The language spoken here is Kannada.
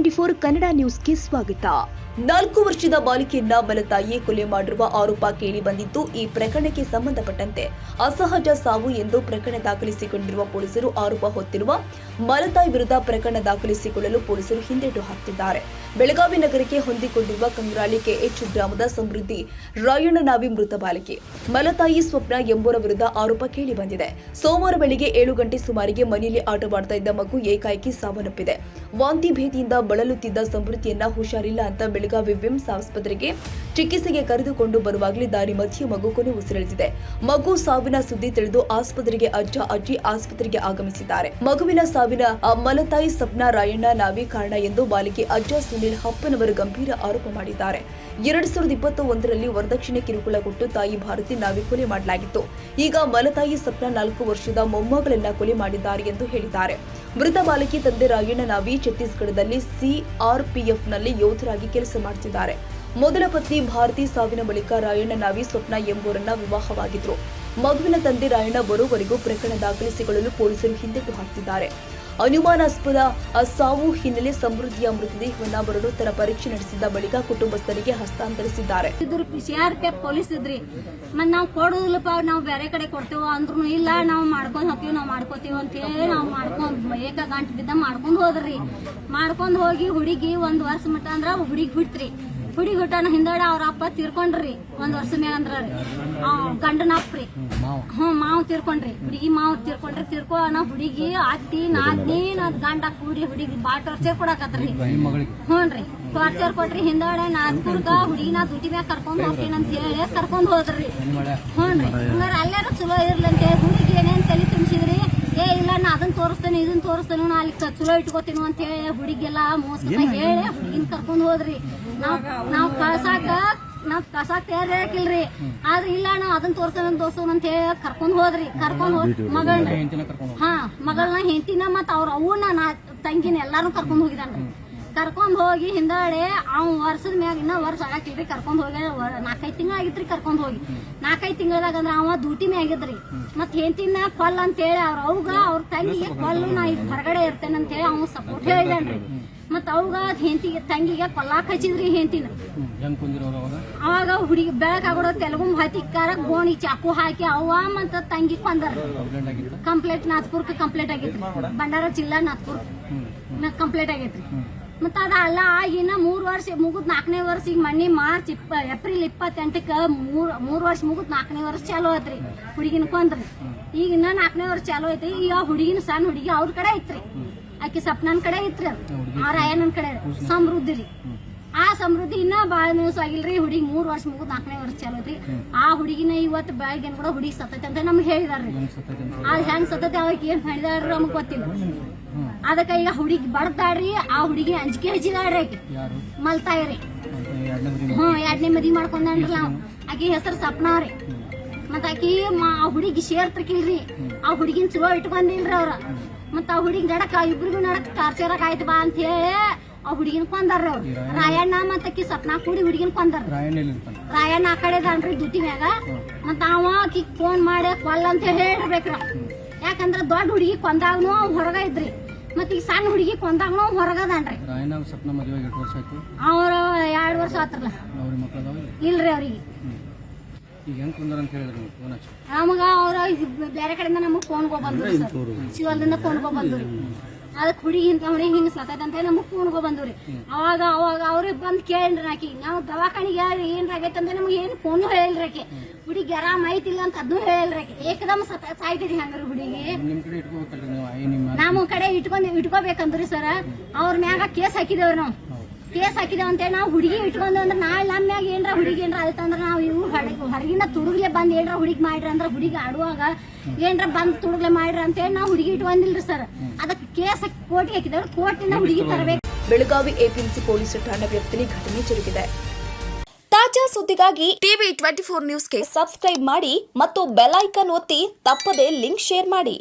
ಟಿವಿ24 ಕನ್ನಡ ನ್ಯೂಸ್ಗೆ ಸ್ವಾಗತ. 4 ವರ್ಷದ ಬಾಲಿಕೆಯನ್ನ ಮಲತಾಯಿ ಕೊಲೆ ಮಾಡಿರುವ ಆರೋಪ ಕೇಳಿ ಬಂದಿದ್ದು, ಈ ಪ್ರಕರಣಕ್ಕೆ ಸಂಬಂಧಪಟ್ಟಂತೆ ಅಸಹಜ ಸಾವು ಎಂದು ಪ್ರಕರಣ ದಾಖಲಿಸಿಕೊಂಡಿರುವ ಪೊಲೀಸರು ಆರೋಪ ಹೊತ್ತಿರುವ ಮಲತಾಯಿ ವಿರುದ್ಧ ಪ್ರಕರಣ ದಾಖಲಿಸಿಕೊಳ್ಳಲು ಪೊಲೀಸರು ಹಿಂದೇಟು ಹಾಕುತ್ತಿದ್ದಾರೆ. ಬೆಳಗಾವಿ ನಗರಕ್ಕೆ ಹೊಂದಿಕೊಂಡಿರುವ ಕಂಗ್ರಾಳಿ ಕೆಎಚ್ ಗ್ರಾಮದ ಸಮೃದ್ಧಿ ರಾಯಣ್ಣನಾವಿ ಮೃತ ಬಾಲಿಕೆ ಮಲತಾಯಿ ಸ್ವಪ್ನ ಎಂಬುವರ ವಿರುದ್ಧ ಆರೋಪ ಕೇಳಿ ಬಂದಿದೆ. ಸೋಮವಾರ ಬೆಳಿಗ್ಗೆ 7 ಗಂಟೆ ಸುಮಾರಿಗೆ ಮನೆಯಲ್ಲಿ ಆಟವಾಡ್ತಾ ಇದ್ದ ಮಗು ಏಕಾಏಕಿ ಸಾವನ್ನಪ್ಪಿದೆ. ವಾಂತಿ ಭೇದಿಯಿಂದ ಬಳಲುತ್ತಿದ್ದ ಸಮೃದ್ಧಿಯನ್ನ ಹುಷಾರಿಲ್ಲ ಅಂತ ಬೆಳಗಾವಿ ವಿಮ್ಸ್ ಆಸ್ಪತ್ರೆಗೆ ಚಿಕಿತ್ಸೆಗೆ ಕರೆದುಕೊಂಡು ಬರುವಾಗಲೇ ದಾರಿ ಮಧ್ಯೆ ಮಗು ಕೊನೆ ಉಸಿರೆಳೆದಿದೆ. ಮಗು ಸಾವಿನ ಸುದ್ದಿ ತಿಳಿದು ಆಸ್ಪತ್ರೆಗೆ ಅಜ್ಜ ಅಜ್ಜಿ ಆಸ್ಪತ್ರೆಗೆ ಆಗಮಿಸಿದ್ದಾರೆ. ಮಗುವಿನ ಸಾವಿನ ಮಲತಾಯಿ ಸ್ವಪ್ನ ರಾಯಣ್ಣ ನಾವಿ ಕಾರಣ ಎಂದು ಬಾಲಿಕೆ ಅಜ್ಜ ಸುನಿಲ್ ಹಪ್ಪನವರು ಗಂಭೀರ ಆರೋಪ ಮಾಡಿದ್ದಾರೆ. 2021ರಲ್ಲಿ ವರದಕ್ಷಿಣೆ ಕಿರುಕುಳ ಕೊಟ್ಟು ತಾಯಿ ಭಾರತಿ ನಾವಿ ಕೊಲೆ ಮಾಡಲಾಗಿತ್ತು. ಈಗ ಮಲತಾಯಿ ಸ್ವಪ್ನ 4 ವರ್ಷದ ಮೊಮ್ಮಗಳನ್ನ ಕೊಲೆ ಮಾಡಿದ್ದಾರೆ ಎಂದು ಹೇಳಿದ್ದಾರೆ. ಮೃತ ಬಾಲಕಿ ತಂದೆ ರಾಯಣ್ಣ ನಾವಿ ಛತ್ತೀಸ್ಗಢದಲ್ಲಿ ಸಿಆರ್ಪಿಎಫ್ನಲ್ಲಿ ಯೋಧರಾಗಿ ಕೆಲಸ ಮಾಡುತ್ತಿದ್ದಾರೆ. ಮೊದಲ ಪತ್ನಿ ಭಾರತಿ ಸಾವಿನ ಬಳಿಕ ರಾಯಣ್ಣ ನಾವಿ ಸ್ವಪ್ನ ಎಂಬುವರನ್ನ ವಿವಾಹವಾಗಿದ್ರು. ಮಗುವಿನ ತಂದೆ ರಾಯಣ್ಣ ಬರೋವರೆಗೂ ಪ್ರಕರಣ ದಾಖಲಿಸಿಕೊಳ್ಳಲು ಪೊಲೀಸರು ಹಿಂದೇಟು ಹಾಕುತ್ತಿದ್ದಾರೆ. ಅನುಮಾನಾಸ್ಪದ ಸಾವು ಹಿನ್ನೆಲೆ ಸಮೃದ್ಧಿಯ ಮೃತದೇಹವನ್ನ ಮರಣೋತ್ತರ ಪರೀಕ್ಷೆ ನಡೆಸಿದ ಬಳಿಕ ಕುಟುಂಬಸ್ಥರಿಗೆ ಹಸ್ತಾಂತರಿಸಿದ್ದಾರೆ. ಸಿಆರ್ಪಿಎಫ್ ಪೊಲೀಸ್ ಇದ್ರಿ ಮತ್ ನಾವ್ ಕೊಡುದಿಲ್ಲಪ್ಪ, ನಾವ್ ಬೇರೆ ಕಡೆ ಕೊಡ್ತೇವ ಅಂದ್ರೂ ಇಲ್ಲ, ನಾವ್ ಮಾಡ್ಕೊಂಡ್ ಹೋಗ್ತೀವಿ, ನಾವ್ ಮಾಡ್ಕೋತೀವಿ ಅಂತ ಹೇಳಿ ನಾವ್ ಮಾಡ್ಕೊಂಡ್ ಏಕ ಗಂಟೆ ಬಿದ್ದ ಮಾಡ್ಕೊಂಡ್ ಹೋದ್ರಿ. ಮಾಡ್ಕೊಂಡ್ ಹೋಗಿ ಹುಡುಗಿ 1 ವರ್ಷ ಮಟ್ಟ ಅಂದ್ರ ಹುಡುಗಿ ಬಿಟ್ರಿ. ಹುಡುಗಿ ಹುಟ್ಟಾನ ಹಿಂದಾಡ ಅವ್ರ ಅಪ್ಪ ತೀರ್ಕೊಂಡ್ರಿ 1 ವರ್ಷ ಮ್ಯಾಗ ಅಂದ್ರ ಗಂಡನ ಅಪ್ಪ್ರಿ ಮಾವ್ ತೀರ್ಕೊಂಡ್ರಿ. ಹುಡುಗಿ ಮಾವ್ ತೀರ್ಕೊಂಡ್ರಿ. ತೀರ್ಕೋನ ಹುಡುಗಿ ಅತ್ತಿ ನಾದ್ನಿ ಗಂಡ ಕೂಡಿ ಹುಡುಗಿ ಬಾ ಟಾರ್ಚರ್ ಕೊಡಾಕತ್ರಿ. ಹ್ಞೂನ್ರಿ ಟಾರ್ಚರ್ ಕೊಟ್ರಿ. ಹಿಂದಾಡ ನಾದ್ಕೂರ್ಗ ಹುಡುಗಿನ ದುಡ್ಡಿ ಮ್ಯಾಗ ಕರ್ಕೊಂಡ್ ಹೋಗ್ತೀನಿ ಅಂತ ಹೇಳಿ ಕರ್ಕೊಂಡ್ ಹೋದ್ರಿ. ಹ್ಞೂನ್ರಿ ಹಂಗಾರ ಅಲ್ಲಾರು ಚಲೋ ಇರ್ಲಂತ ಹುಡುಗಿ ಏನೇನ್ ತಲೆ ತುಂಬಿಸಿದ್ರಿ. ಇಲ್ಲ ನಾ ಅದನ್ನ ತೋರಿಸ್ತೇನೆ ಇದನ್ನ ತೋರಿಸ್ತೇನೆ, ನಾ ಅಲ್ಲಿ ಚಲೋ ಇಟ್ಕೋತೀನಿ ಅಂತ ಹೇಳಿ ಹುಡುಗಿಗೆಲ್ಲ ಮೋಸ ಹೇಳಿ ಹುಡುಗಿನ ಕರ್ಕೊಂಡ್ ಹೋದ್ರಿ. ನಾವ್ ಕಳ್ಸಾಕ ತಯಾರಿಲ್ರಿ. ಆದ್ರೆ ಇಲ್ಲ ನಾವ್ ಅದನ್ನ ತೋರ್ಸೋಣ ಅಂತ ಹೇಳಿ ಕರ್ಕೊಂಡ್ ಹೋದ್ರಿ. ಕರ್ಕೊಂಡ್ ಹೋದ್ ಮಗಳನ್ನ ಹೆಂಡತಿನ ಮತ್ ಅವ್ರ ಅವನ್ನ ತಂಗಿನ ಎಲ್ಲಾರು ಕರ್ಕೊಂಡ್ ಹೋಗಿದಾನ್ರಿ. ಕರ್ಕೊಂಡ್ ಹೋಗಿ ಹಿಂದಾಡೆ ವರ್ಷದ ಮ್ಯಾಗ ಇನ್ನ ವರ್ಷ ಆಗಾಕಿಲ್ರಿ. ಕರ್ಕೊಂಡ್ ಹೋಗಿ 4-5 ತಿಂಗಳ ಆಗಿತ್ರಿ. ಕರ್ಕೊಂಡ್ ಹೋಗಿ 4-5 ತಿಂಗಳದಾಗ ಅಂದ್ರ ಅವ ಡ್ಯೂಟಿ ಮ್ಯಾಗಿದ್ರಿ. ಮತ್ ಹೆಂಡತಿನ ಕೊಲ್ಲ ಅಂತ ಹೇಳಿ ಅವ್ರ ತಂಗಿಗೆ ಕೊಲ್ಲು ನಾ ಈಗ ಹೊರಗಡೆ ಇರ್ತೇನೆ ಅಂತ ಹೇಳಿ ಅವ್ ಸಪೋರ್ಟ್ ಹೇಳಿದನ್ರಿ. ಮತ್ ಅವಾಗ ತಂಗಿಗೆ ಕೊಲ್ಲಾಕ್ ಹಚ್ಚಿದ್ರಿ ಹೆಂಡತಿನ. ಅವಾಗ ಹುಡುಗಿ ಬೆಳಕಾಗೋಡ ತೆಲುಗು ಹತ್ತಿಕ್ಕಾರ ಗೋಣಿ ಚಾಕು ಹಾಕಿ ಅವ್ವ ಮತ್ತ ತಂಗಿ ಕೊಂದರ್. ಕಂಪ್ಲೇಂಟ್ ನಾಥ್ಪುರ್ಕ್ ಕಂಪ್ಲೇಂಟ್ ಆಗೈತ್ರಿ. ಬಂಡಾರ ಜಿಲ್ಲಾ ನಾಥ್ಪುರ್ ಕಂಪ್ಲೇಂಟ್ ಆಗೈತ್ರಿ. ಮತ್ತ ಅದ ಅಲ್ಲ ಆಗಿನ 3 ವರ್ಷ ಮುಗುದ್ 4ನೇ ವರ್ಷ. ಈಗ ಮಣ್ಣಿ ಮಾರ್ಚ್ ಏಪ್ರಿಲ್ 28ಕ್ಕ 3 ವರ್ಷ ಮುಗುದ್ 4ನೇ ವರ್ಷ ಚಾಲೂ ಐತ್ರಿ. ಹುಡುಗಿನ ಕೊಂದ್ರಿ. ಈಗ ಇನ್ನ 4ನೇ ವರ್ಷ ಚಾಲೂ ಐತ್ರಿ. ಈಗ ಹುಡುಗಿನ ಸಣ್ಣ ಹುಡುಗಿ ಅವ್ರ ಕಡೆ ಐತ್ರಿ. ಆಕಿ ಸಪ್ನನ್ ಕಡೆ ಐತ್ರಿ. ಆ ರಾಯಣ್ಣನ ಕಡೆ ಸಮೃದ್ಧಿ ರೀ. ಆ ಸಮೃದ್ಧಿ ಇನ್ನ ಬಾಳ ದಿವಸ ಆಗಿಲ್ರಿ. ಹುಡುಗಿ 3 ವರ್ಷ ಮುಗುದ್ 4ನೇ ವರ್ಷ ಚಾಲೂ ಐತಿ. ಆ ಹುಡುಗಿನ ಇವತ್ತು ಬೆಳಗ್ಗೆ ಕೂಡ ಹುಡುಗಿ ಸತ್ತೈತಿ ಅಂತ ನಮ್ಗೆ ಹೇಳಿದಾರ್ರಿ. ಅದ್ ಹೆಂಗ್ ಸತ್ತೈತಿ ಅವ್ರಿಗೆ ಏನ್ ಹೇಳಿದಾರ್ರಿ ನಮಗ್ ಗೊತ್ತಿಲ್ಲ. ಅದಕ್ಕ ಈಗ ಹುಡುಗಿ ಬಡ್ದಾಡ್ರಿ. ಆ ಹುಡುಗಿ ಅಂಜಿಕೆ ಹಚ್ಚಿದಾಡ್ರಿ. ಆಕಿ ಮಲ್ತಾಯಿರಿ. 2ನೇ ಮದ್ವಿ ಮಾಡ್ಕೊಂಡ್ರಿ ನಾವ್. ಆಕಿ ಹೆಸರು ಸಪ್ನಾ ರೀ. ಮತ್ತ ಆಕಿ ಹುಡುಗಿ ಸೇರ್ತಕಿಲ್ರಿ. ಆ ಹುಡುಗಿನ ಚಲೋ ಇಟ್ಕೊಂಡಿಲ್ರಿ ಅವ್ರ. ಮತ್ತ ಆ ಹುಡುಗಿ ನಡಕ ಇಬ್ರಿಗೂ ನಡಕ್ ಟಾರ್ಚರ್ ಆಯ್ತು ಬಾ ಅಂತ ಹೇಳಿ ಆ ಹುಡುಗಿನ ಕೊಂದಾರ್ರಿ ಅವ್ರು. ರಾಯಣ್ಣ ಮತ್ತ ಆಕಿ ಸಪ್ನಾ ಕೂಡಿ ಹುಡುಗಿನ ಕೊಂದಾರ. ರಾಯಣ್ಣ ಆ ಕಡೆ ದಾನ್ರಿ ಡ್ಯೂಟಿ ಮ್ಯಾಗ. ಮತ್ತ ಅವ ಆಕಿ ಫೋನ್ ಮಾಡಿ ಕೊಲ್ಲ ಅಂತ ಹೇಳಿರ್ಬೇಕ್ರಿ. ಯಾಕಂದ್ರ ದೊಡ್ಡ ಹುಡುಗಿ ಕೊಂದಾಗ್ನು ಹೊರಗ ಇದ್ರಿ. ಮತ್ತ ಈಗ ಸಣ್ಣ ಹುಡುಗಿ ಕೊಂದಾಗ್ನು ಹೊರಗದಾನ್ರಿ. ಅವ್ರ 2 ವರ್ಷ ಆತ್ರಲ್ಲ ಇಲ್ರಿ ಅವ್ರಿಗೆ. ನಮಗ ಅವ್ರ ಬೇರೆ ಕಡೆಯಿಂದ ನಮಗ್ ಫೋನ್ ಬಂದ್ರಿ ಸರ್. ಶಿವಲ್ದಿಂದ ಫೋನ್ ಬಂದ್ರಿ. ಅದಕ್ಕೆ ಹುಡುಗಿ ಹಿಂಗ ಸತ್ತೈತೆ ಅಂತ ಹೇಳಿ ನಮಗ್ ಫೋನ್ ಬಂದ್ರಿ. ಅವಾಗ ಅವ್ರಿಗೆ ಬಂದ್ ಕೇಳ್ರಿ. ಆಕಿ ನಾವು ದವಾಖಾನಿಗೆ ಏನ್ರಾಗೈತೆ ಅಂತ ನಮ್ಗೆ ಏನ್ ಫೋನ್ ಹೇಳಿಲ್ರಿ. ಆಕಿ ಹುಡುಗಿ ಆರಾಮ್ ಐತಿಲ್ಲ ಅಂತ ಅದನ್ನು ಹೇಳಿಲ್ರಿ. ಆಕಿ ಏಕದಮ್ ಸಾಯ್ತಿರಿ ಹಂಗಾರ ಹುಡುಗಿ. ನಮ್ಮ ಕಡೆ ಇಟ್ಕೋಬೇಕಂದ್ರಿ ಸರ್. ಅವ್ರ ಮ್ಯಾಗ ಕೇಸ್ ಹಾಕಿದೇವ್ರಿ. ನಾವು ಕೇಸ್ ಹಾಕಿದೇವ್ ಅಂತೇಳಿ ನಾವು ಹುಡುಗಿ ಇಟ್ಕೊಂಡ್ ಅಂದ್ರೆ ನಾಳೆ ನಮ್ಮ ಮ್ಯಾಗ ಏನ್ರ ಹುಡುಗಿ ಏನ್ರ ಆಯ್ತಂದ್ರ ನಾವು ಇವು ಹೊರಗಿನ ತುಡುಗ್ಲೆ ಬಂದ್ ಏನ್ರ ಹುಡುಗಿ ಮಾಡ್ರಿ ಅಂದ್ರ ಹುಡುಗಿ ಆಡುವಾಗ ಏನ್ರ ಬಂದ್ ತುಡುಗ್ಲೆ ಮಾಡ್ರಿ ಅಂತೇಳಿ ನಾವು ಹುಡುಗಿ ಇಟ್ಕೊಂಡಿಲ್ರಿ ಸರ್. ಅದಕ್ಕೆ ಕೇಸ್ ಕೋರ್ಟ್ಗೆ ಹಾಕಿದೇವ್ರಿ. ಕೋರ್ಟಿಂದ ಹುಡುಗಿ ತರಬೇಕು. ಬೆಳಗಾವಿ ಎಪಿಎಂಸಿ ಪೊಲೀಸ್ ಠಾಣಾ ವ್ಯಾಪ್ತಿಯಲ್ಲಿ ಘಟನೆ ಜರುಗಿದೆ. ತಾಜಾ ಸುದ್ದಿಗಾಗಿ ಟಿವಿ24 ನ್ಯೂಸ್ಗೆ ಸಬ್ಸ್ಕ್ರೈಬ್ ಮಾಡಿ ಮತ್ತು ಬೆಲ್ ಐಕಾನ್ ಒತ್ತಿ ತಪ್ಪದೇ ಲಿಂಕ್ ಶೇರ್ ಮಾಡಿ.